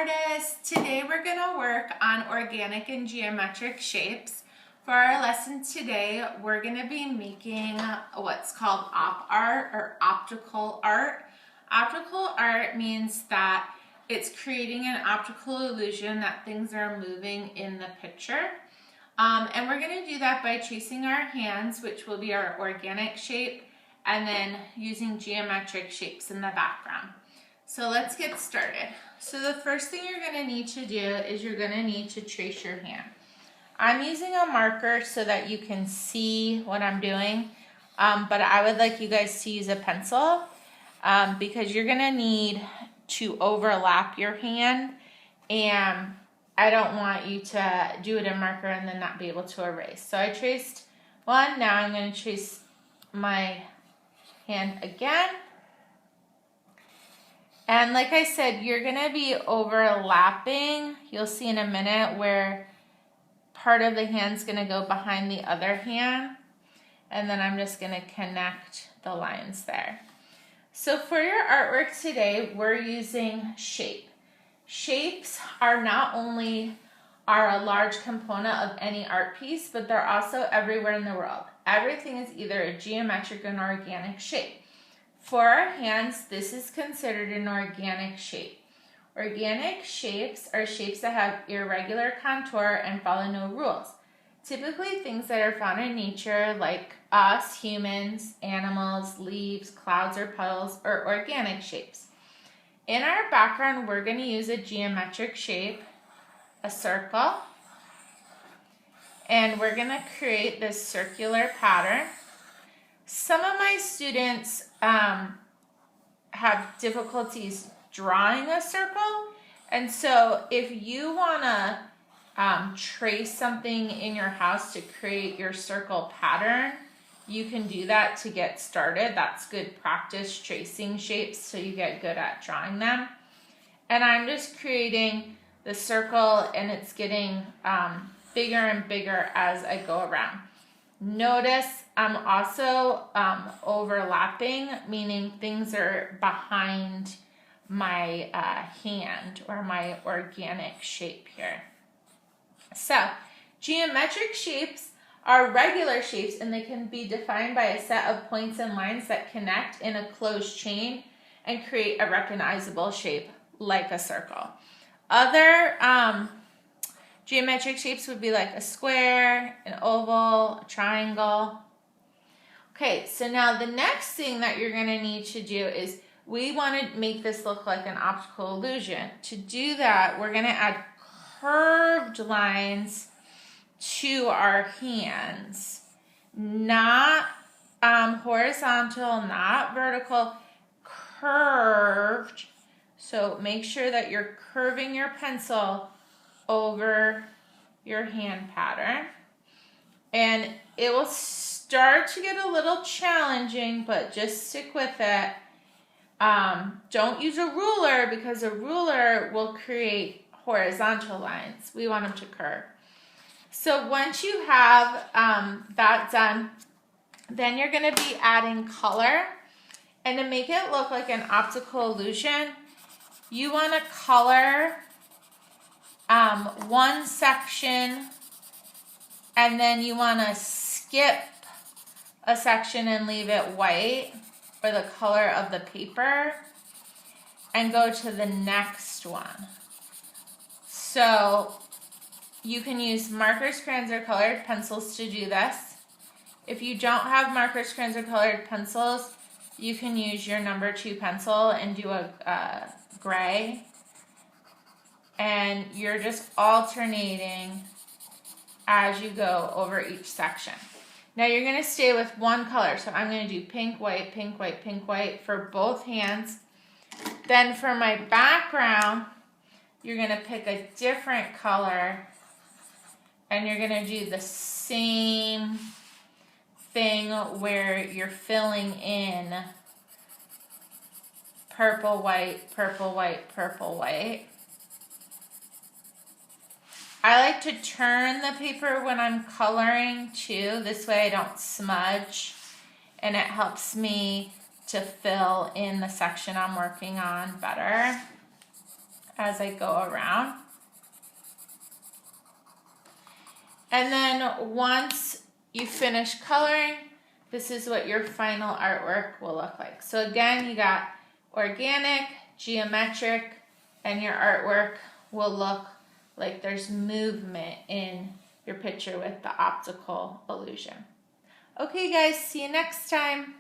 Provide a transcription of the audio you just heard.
artists! Today we're going to work on organic and geometric shapes. For our lesson today, we're going to be making what's called op art or optical art. Optical art means that it's creating an optical illusion that things are moving in the picture. And we're going to do that by tracing our hands, which will be our organic shape, and then using geometric shapes in the background. So let's get started. So the first thing you're going to need to do is you're going to need to trace your hand. I'm using a marker so that you can see what I'm doing, but I would like you guys to use a pencil because you're going to need to overlap your hand, and I don't want you to do it in marker and then not be able to erase. So I traced one. Now I'm going to trace my hand again. And like I said, you're going to be overlapping. You'll see in a minute where part of the hand's going to go behind the other hand. And then I'm just going to connect the lines there. So for your artwork today, we're using shape. Shapes are not only a large component of any art piece, but they're also everywhere in the world. Everything is either a geometric or an organic shape. For our hands, this is considered an organic shape. Organic shapes are shapes that have irregular contour and follow no rules. Typically things that are found in nature, like us, humans, animals, leaves, clouds, or puddles, are organic shapes. In our background, we're going to use a geometric shape, a circle, and we're going to create this circular pattern. Some of my students have difficulties drawing a circle, and so if you want to trace something in your house to create your circle pattern, you can do that to get started. That's good practice tracing shapes so you get good at drawing them. And I'm just creating the circle, and it's getting bigger and bigger as I go around. Notice I'm also overlapping, meaning things are behind my hand or my organic shape here. So geometric shapes are regular shapes, and they can be defined by a set of points and lines that connect in a closed chain and create a recognizable shape like a circle. Other geometric shapes would be like a square, an oval, a triangle. Okay, so now the next thing that you're going to need to do is we want to make this look like an optical illusion. To do that, we're going to add curved lines to our hands. Not horizontal, not vertical, curved. So make sure that you're curving your pencil over your hand pattern, and it will start to get a little challenging, but just stick with it. Don't use a ruler, because a ruler will create horizontal lines. We want them to curve. So once you have that done, then you're going to be adding color, and to make it look like an optical illusion, you want to color one section, and then you want to skip a section and leave it white or the color of the paper and go to the next one. So you can use markers, crayons, or colored pencils to do this. If you don't have markers, crayons, or colored pencils, you can use your number 2 pencil and do a gray. And you're just alternating as you go over each section. Now you're going to stay with one color. So I'm going to do pink, white, pink, white, pink, white for both hands. Then for my background, you're going to pick a different color, and you're going to do the same thing where you're filling in purple, white, purple, white, purple, white. I like to turn the paper when I'm coloring too. This way I don't smudge, and it helps me to fill in the section I'm working on better. as I go around. And then once you finish coloring, this is what your final artwork will look like. So again, you got organic, geometric, and your artwork will look like there's movement in your picture with the optical illusion. Okay guys, see you next time.